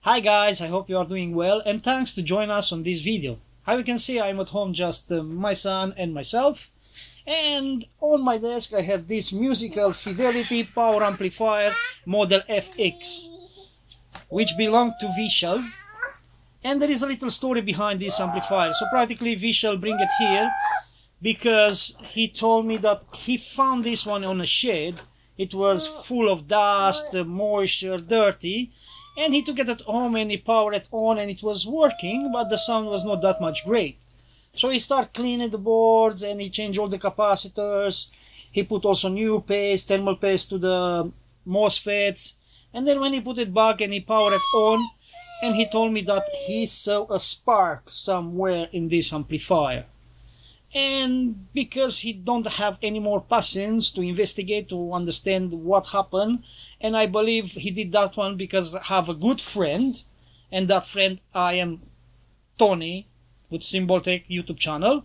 Hi guys, I hope you are doing well and thanks to join us on this video. How you can see, I'm at home just my son and myself, and on my desk I have this Musical Fidelity power amplifier model FX, which belonged to Vishal, and there is a little story behind this amplifier. So practically Vishal bring it here because he told me that he found this one on a shed. It was full of dust, moisture, dirty, and he took it at home and he powered it on and it was working, but the sound was not that much great. So he started cleaning the boards and he changed all the capacitors. He put also new paste, thermal paste to the MOSFETs, and then when he put it back and he powered it on, and he told me that he saw a spark somewhere in this amplifier. And because he don't have any more patience to investigate, to understand what happened, and I believe he did that one because I have a good friend, and that friend I am Tony with Symbol Tech YouTube channel,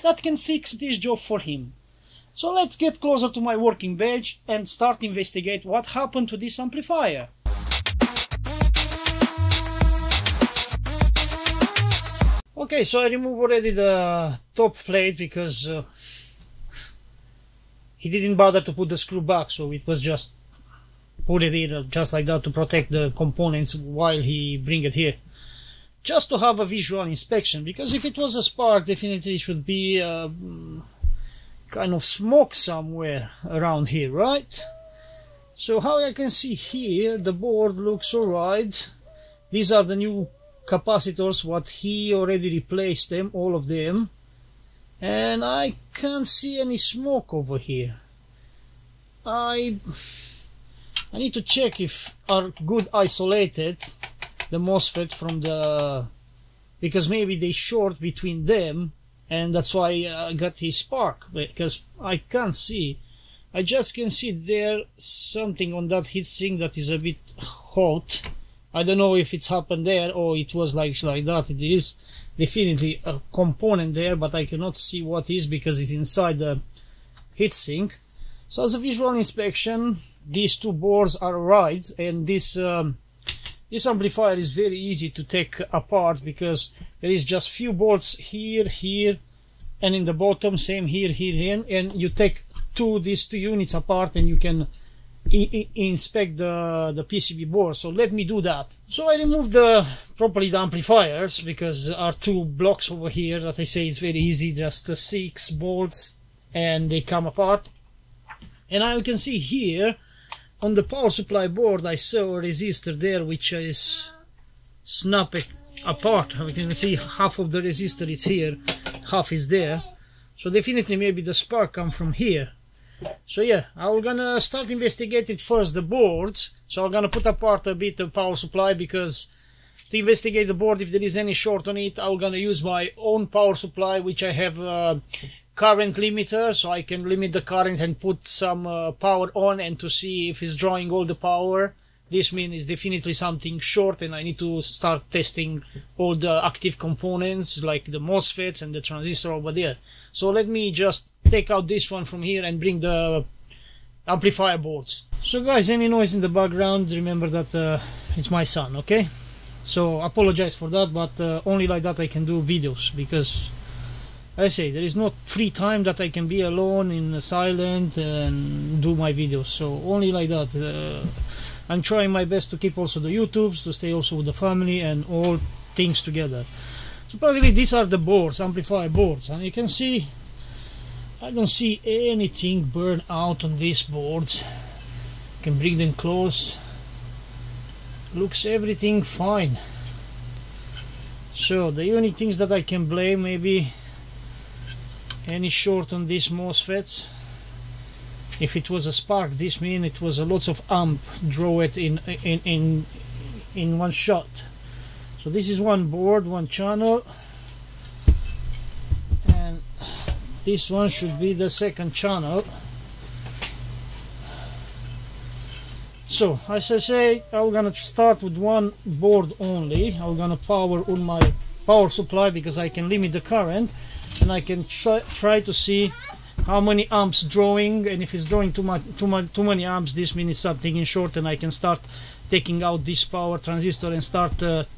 that can fix this job for him. So let's get closer to my working bench and start investigate what happened to this amplifier. Okay, so I removed already the top plate because he didn't bother to put the screw back, so it was just put it in just like that to protect the components while he bring it here. Just to have a visual inspection, because if it was a spark, definitely it should be kind of smoke somewhere around here, right? So how I can see here, the board looks alright. These are the new capacitors, what he already replaced them, all of them, and I can't see any smoke over here. I need to check if are good isolated, the MOSFET from the, because maybe they short between them and that's why I got his spark, because I can't see. I just can see there something on that heatsink that is a bit hot. I don't know if it's happened there or it was like that. It is definitely a component there, but I cannot see what is because it's inside the heatsink. So as a visual inspection, these two boards are right, and this amplifier is very easy to take apart because there is just few bolts here, here, and in the bottom, same here, here, and you take these two units apart and you can inspect the PCB board. So let me do that. So I removed properly the amplifiers because there are two blocks over here that I say is very easy, just 6 bolts and they come apart. And now you can see here on the power supply board I saw a resistor there which is snapped apart. You can see half of the resistor is here, half is there. So definitely maybe the spark come from here. So yeah, I'm gonna start investigating first the boards. So I'm gonna put apart a bit of power supply because to investigate the board, if there is any short on it, I'm gonna use my own power supply, which I have a current limiter, so I can limit the current and put some power on and to see if it's drawing all the power. This means it's definitely something short and I need to start testing all the active components like the MOSFETs and the transistor over there. So let me just take out this one from here and bring the amplifier boards. So guys, any noise in the background, remember that it's my son, okay? So apologize for that, but only like that I can do videos, because I say there is not free time that I can be alone in silent and do my videos. So only like that. I'm trying my best to keep also the YouTubes, to stay also with the family and all things together. So probably these are the boards, amplifier boards, and you can see I don't see anything burned out on these boards. Can bring them close. Looks everything fine. So the only things that I can blame, maybe any short on these MOSFETs. If it was a spark, this means it was a lots of amp draw it in one shot. So this is one board, one channel, and this one should be the second channel. So as I say, I'm gonna start with one board only. I'm gonna power on my power supply because I can limit the current, and I can try to see how many amps drawing, and if it's drawing too many amps, this means something in short and I can start taking out this power transistor and start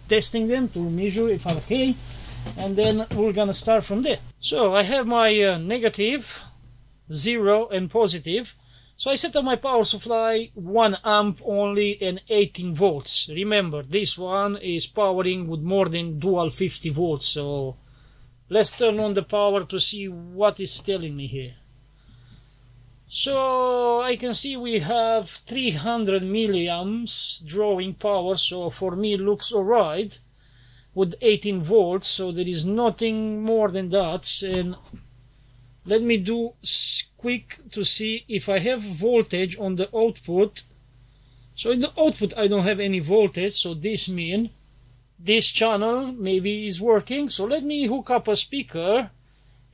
testing them to measure if I'm okay, and then we're gonna start from there. So I have my negative, 0 and positive. So I set up my power supply 1 amp only and 18 volts. Remember, this one is powering with more than dual 50 volts. So let's turn on the power to see what it's telling me here. So I can see we have 300 milliamps drawing power. So for me it looks alright with 18 volts. So there is nothing more than that. And let me do quick to see if I have voltage on the output. So in the output I don't have any voltage, so this means this channel maybe is working. So let me hook up a speaker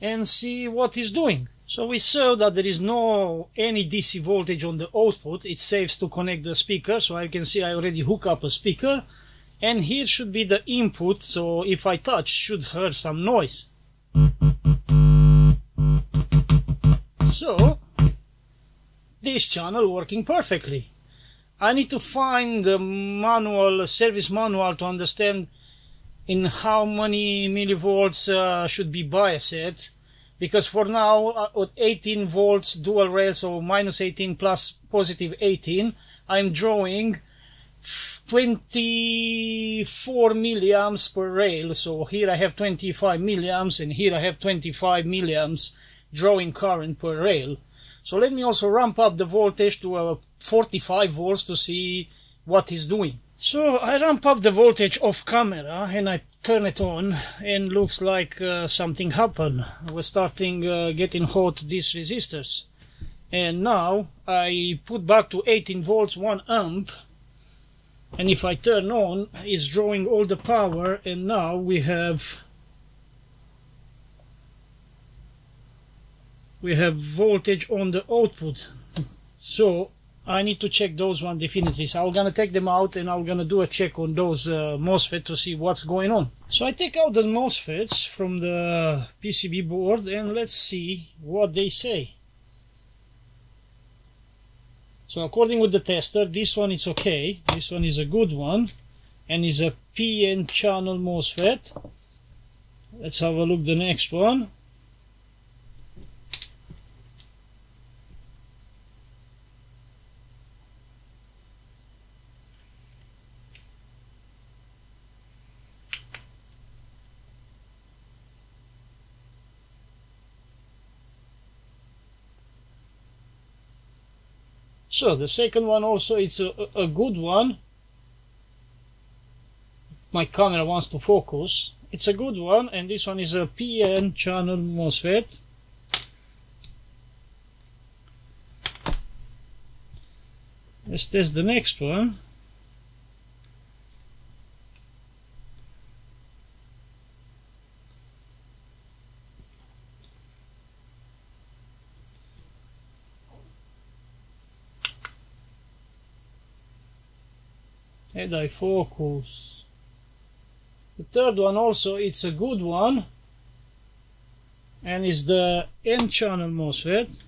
and see what it's doing. So we saw that there is no any DC voltage on the output. It saves to connect the speaker, so I can see I already hook up a speaker, and here should be the input. So if I touch, should hear some noise. So this channel working perfectly. I need to find the manual, service manual, to understand in how many millivolts should be biased, because for now at 18 volts dual rail, so minus 18 plus positive 18, I'm drawing 24 milliamps per rail. So here I have 25 milliamps and here I have 25 milliamps drawing current per rail. So let me also ramp up the voltage to 45 volts to see what it's doing. So I ramp up the voltage off camera and I turn it on, and looks like something happened. We're starting getting hot, these resistors. And now I put back to 18 volts 1 amp, and if I turn on, it's drawing all the power, and now we have voltage on the output. So I need to check those one definitely. So I'm gonna take them out and I'm gonna do a check on those MOSFET to see what's going on. So I take out the MOSFETs from the PCB board and let's see what they say. So according with the tester, this one is okay. This one is a good one and is a PN channel MOSFET. Let's have a look the next one. So the second one also, it's a good one. My camera wants to focus. It's a good one, and this one is a PN channel MOSFET. Let's test the next one. And I focus. The third one also, it's a good one, and is the N-channel MOSFET.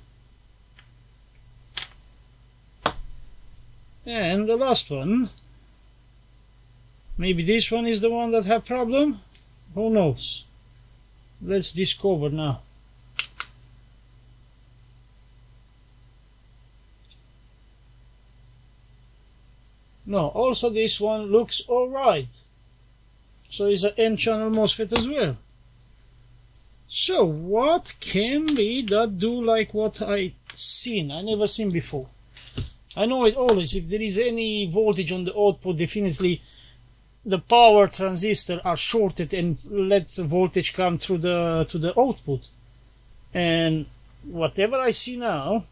And the last one, maybe this one is the one that have problem. Who knows? Let's discover now. No, also this one looks alright. So it's an N-channel MOSFET as well. So what can be that do like what I seen? I never seen before. I know it always, if there is any voltage on the output, definitely the power transistor are shorted and let the voltage come through to the output. And whatever I see now,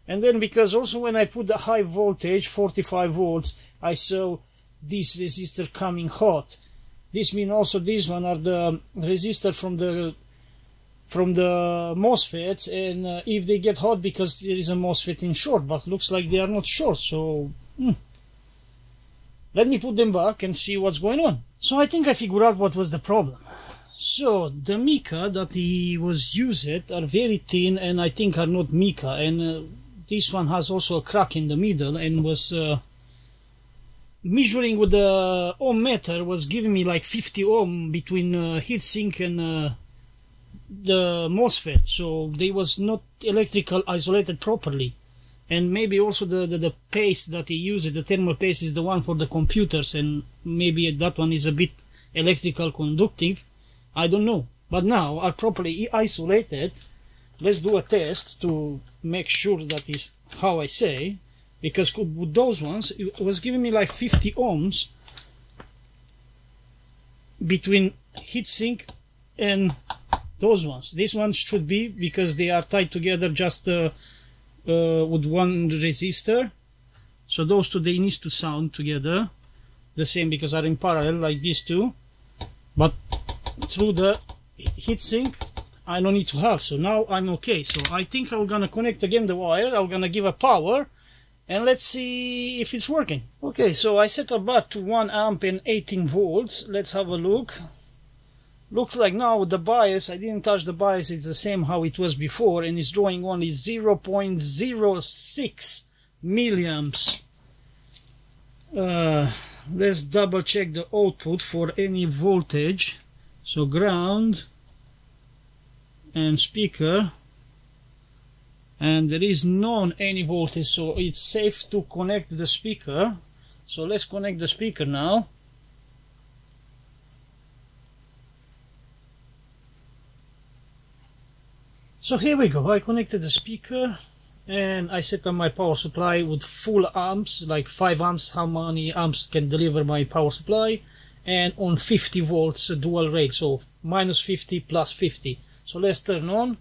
and then because also when I put the high voltage, 45 volts, I saw this resistor coming hot. This means also these one are the resistor from the MOSFETs, and if they get hot because there is a MOSFET in short, but looks like they are not short, so let me put them back and see what's going on. So I think I figured out what was the problem. So the mica that he was used are very thin and I think are not mica, and this one has also a crack in the middle and was measuring with the ohm meter was giving me like 50 ohm between heatsink and the MOSFET, so they was not electrical isolated properly. And maybe also the paste that he used, the thermal paste, is the one for the computers, and maybe that one is a bit electrical conductive. I don't know. But now are properly isolated. Let's do a test to make sure that is how I say, because with those ones it was giving me like 50 ohms between heatsink and those ones. These ones should be, because they are tied together just with one resistor, so those two, they need to sound together the same because are in parallel like these two, but through the heatsink I don't need to have. So now I'm okay. So I think I'm gonna connect again the wire, I'm gonna give a power, and let's see if it's working. Okay, so I set up back to 1 amp and 18 volts. Let's have a look. Looks like now the bias, I didn't touch the bias, it's the same how it was before, and it's drawing only 0.06 milliamps. Let's double check the output for any voltage. So ground and speaker, and there is none any voltage, so it's safe to connect the speaker. So let's connect the speaker now. So here we go, I connected the speaker and I set up my power supply with full amps, like 5 amps, how many amps can deliver my power supply, and on 50 volts dual rate, so minus 50 plus 50. So let's turn on.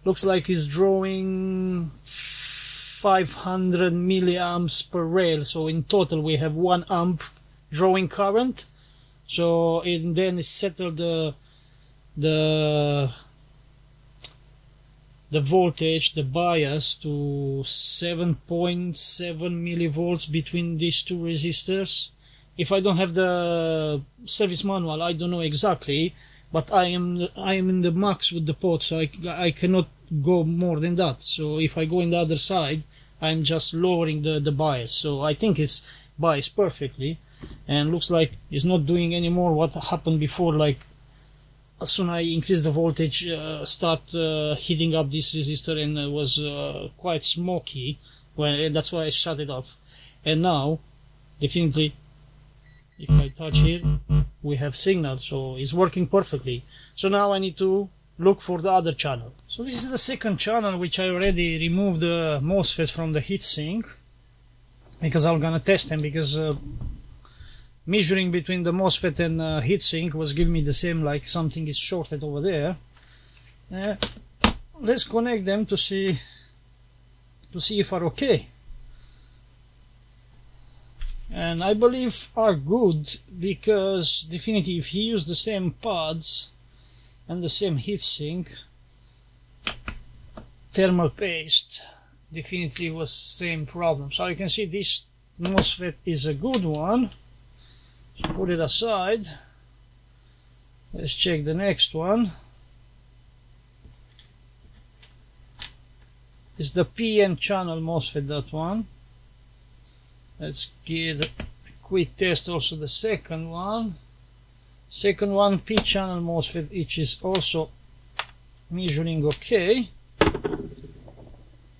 Looks like it's drawing 500 milliamps per rail, so in total we have 1 amp drawing current. So and then it's settled the voltage, the bias, to 7.7 millivolts between these two resistors. If I don't have the service manual, I don't know exactly, but I am in the max with the pot, so I cannot go more than that. So if I go in the other side, I'm just lowering the bias. So I think it's biased perfectly, and looks like it's not doing any more what happened before, like as soon as I increase the voltage, start heating up this resistor, and it was quite smoky. Well, that's why I shut it off. And now, definitely, if I touch here, we have signal, so it's working perfectly. So now I need to look for the other channel. So this is the second channel, which I already removed the MOSFET from the heatsink, because I'm gonna test them, because measuring between the MOSFET and heatsink was giving me the same, like something is shorted over there. Let's connect them to see if are okay. And I believe are good, because definitely if he used the same pads and the same heatsink, thermal paste, definitely was same problem. So you can see this MOSFET is a good one. So put it aside. Let's check the next one. It's the PN channel MOSFET, that one. Let's give a quick test also the second one. Second one, P channel MOSFET, which is also measuring okay.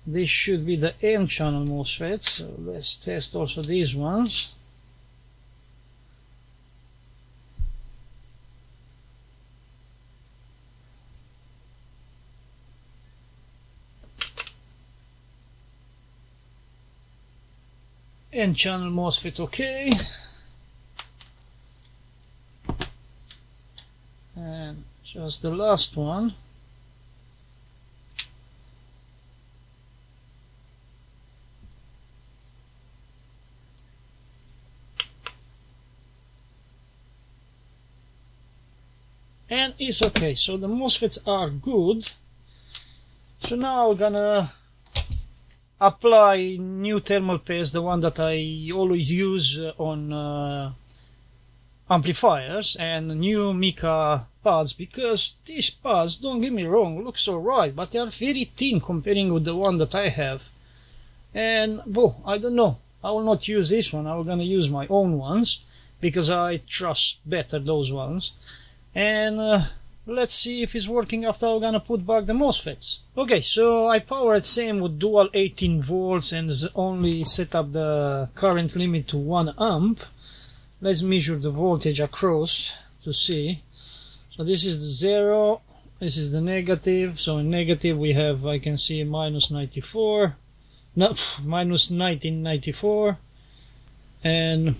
This should be the N channel MOSFET, so let's test also these ones. N channel MOSFET okay, and just the last one. And it's okay. So the MOSFETs are good. So now I'm gonna apply new thermal paste, the one that I always use on amplifiers, and new mica pads, because these pads, don't get me wrong, looks alright, but they are very thin comparing with the one that I have. And well, I don't know, I will not use this one. I'm gonna use my own ones because I trust better those ones. And let's see if it's working after I'm gonna put back the MOSFETs. Okay, so I powered same with dual 18 volts and only set up the current limit to 1 amp. Let's measure the voltage across to see. So this is the 0, this is the negative. So in negative we have, I can see minus 94, no, minus 1994, and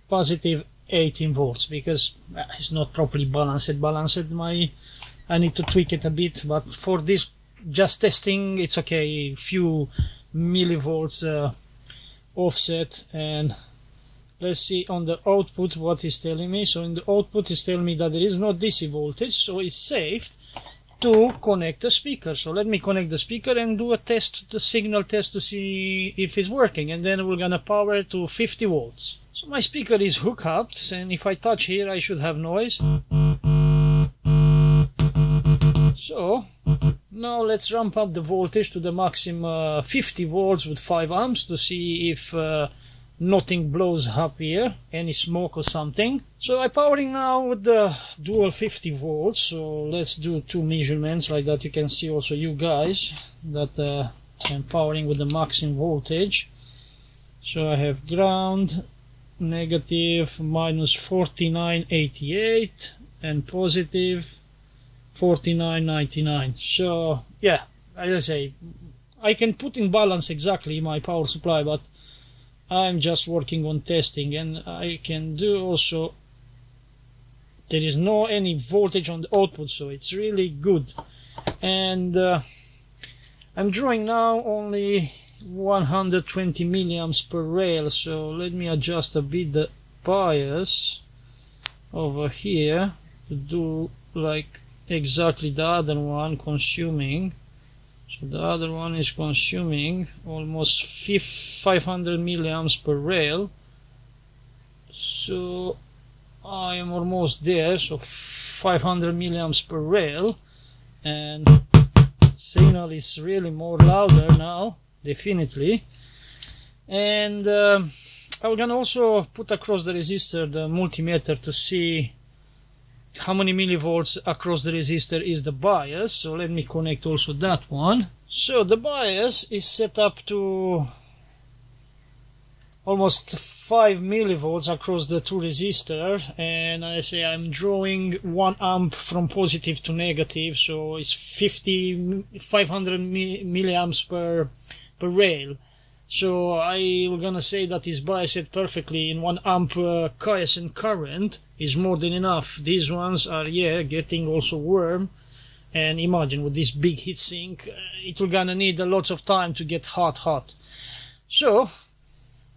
positive 18 volts because it's not properly balanced. I need to tweak it a bit, but for this just testing it's okay. Few millivolts offset. And let's see on the output what is telling me. So in the output is telling me that there is no DC voltage, so it's safe to connect the speaker. So let me connect the speaker and do a test, the signal test, to see if it's working, and then we're gonna power it to 50 volts. So my speaker is hooked up, and if I touch here I should have noise. So now let's ramp up the voltage to the maximum 50 volts with 5 amps to see if nothing blows up here, any smoke or something. So I'm powering now with the dual 50 volts. So let's do 2 measurements like that. You can see also, you guys, that I'm powering with the maximum voltage. So I have ground, negative minus 4988 and positive 4999. So yeah, as I say, I can put in balance exactly my power supply, but I'm just working on testing, and I can do also, there is no any voltage on the output, so it's really good. And I'm drawing now only 120 milliamps per rail, so let me adjust a bit the bias over here to do like exactly the other one consuming. So the other one is consuming almost 500 milliamps per rail, so I am almost there. So 500 milliamps per rail, and signal is really more louder now, definitely. And I'm gonna also put across the resistor the multimeter to see how many millivolts across the resistor is the bias. So let me connect also that one. So the bias is set up to almost 5 millivolts across the 2 resistors, and I say I'm drawing 1 amp from positive to negative, so it's 500 milliamps per rail. So I'm gonna say that is biased perfectly in 1 amp quiescent current is more than enough. These ones are, yeah, getting also warm, and imagine with this big heatsink, it will gonna need a lot of time to get hot. So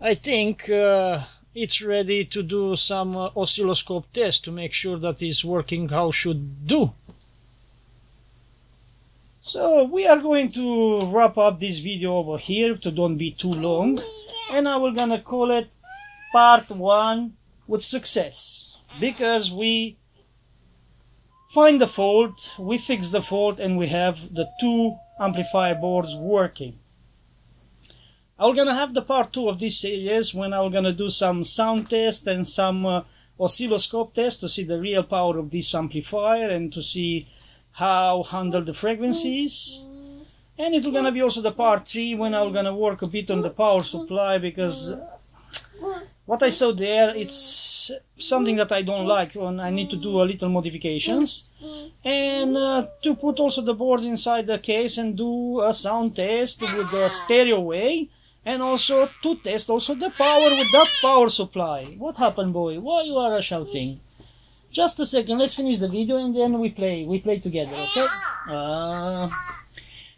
I think it's ready to do some oscilloscope test to make sure that it's working how should do. So we are going to wrap up this video over here to don't be too long, and I will gonna call it part 1 with success, because we find the fault, we fix the fault, and we have the 2 amplifier boards working. I'm gonna have the part 2 of this series when I'm gonna do some sound test and some oscilloscope test to see the real power of this amplifier and to see how handle the frequencies. And it's gonna be also the part 3 when I'm gonna work a bit on the power supply, because what I saw there, it's something that I don't like, and I need to do a little modifications, and to put also the boards inside the case and do a sound test with the stereo way, and also to test also the power with that power supply. What happened, boy? Why you are shouting? Just a second, let's finish the video and then we play together, okay?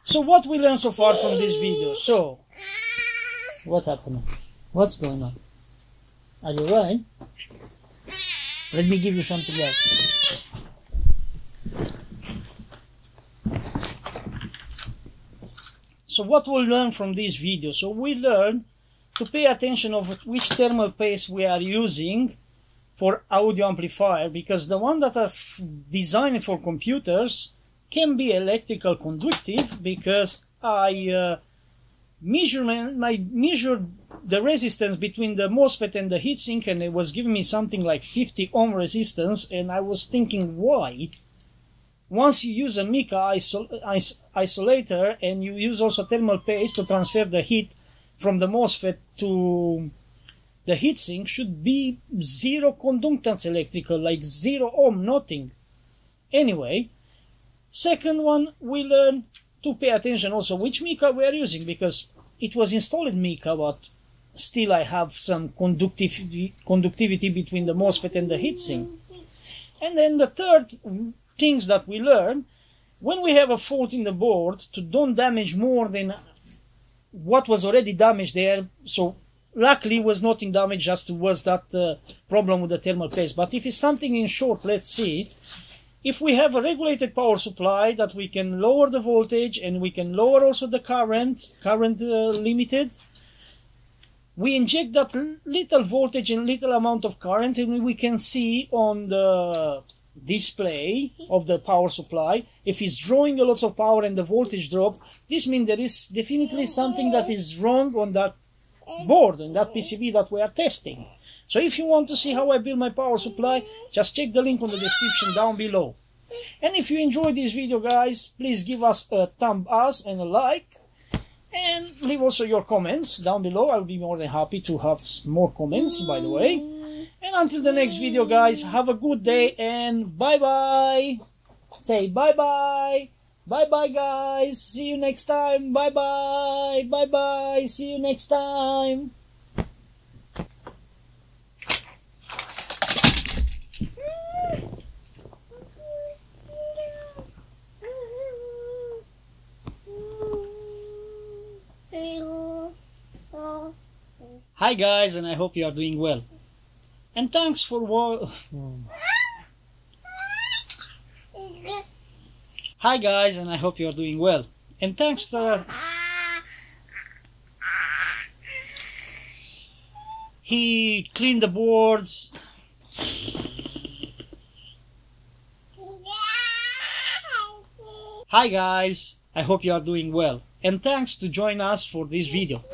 So what we learned so far from this video? So, what happened? What's going on? Are you right? Let me give you something else. So what we'll learn from this video? So we learn to pay attention of which thermal paste we are using for audio amplifier, because the one that are designed for computers can be electrical conductive, because I measurement, I measured the resistance between the MOSFET and the heatsink, and it was giving me something like 50 ohm resistance, and I was thinking, why? Once you use a mica isolator and you use also thermal paste to transfer the heat from the MOSFET to the heatsink, should be zero conductance electrical, like 0 ohm, nothing. Anyway, second one, we learn to pay attention also which mica we are using, because it was installed mica, but still I have some conductivity between the MOSFET and the heatsink. And then the third things that we learn, when we have a fault in the board, to don't damage more than what was already damaged there. So luckily was nothing damaged, just was that problem with the thermal paste. But if it's something in short, let's see. If we have a regulated power supply that we can lower the voltage and we can lower also the current limited, we inject that little voltage and little amount of current, and we can see on the display of the power supply if it's drawing a lot of power and the voltage drop. This means there is definitely something that is wrong on that board, on that PCB that we are testing. So if you want to see how I build my power supply, just check the link on the description down below. And if you enjoyed this video, guys, please give us a thumb up and a like, and leave also your comments down below. I'll be more than happy to have more comments, by the way. And until the next video, guys, have a good day and bye bye. Say bye bye. Bye bye, guys. See you next time. Bye bye. Bye bye. See you next time. Hi guys, and I hope you are doing well. And thanks for Hi guys, and I hope you are doing well. And thanks to he cleaned the boards. Hi guys, I hope you are doing well. And thanks to join us for this video.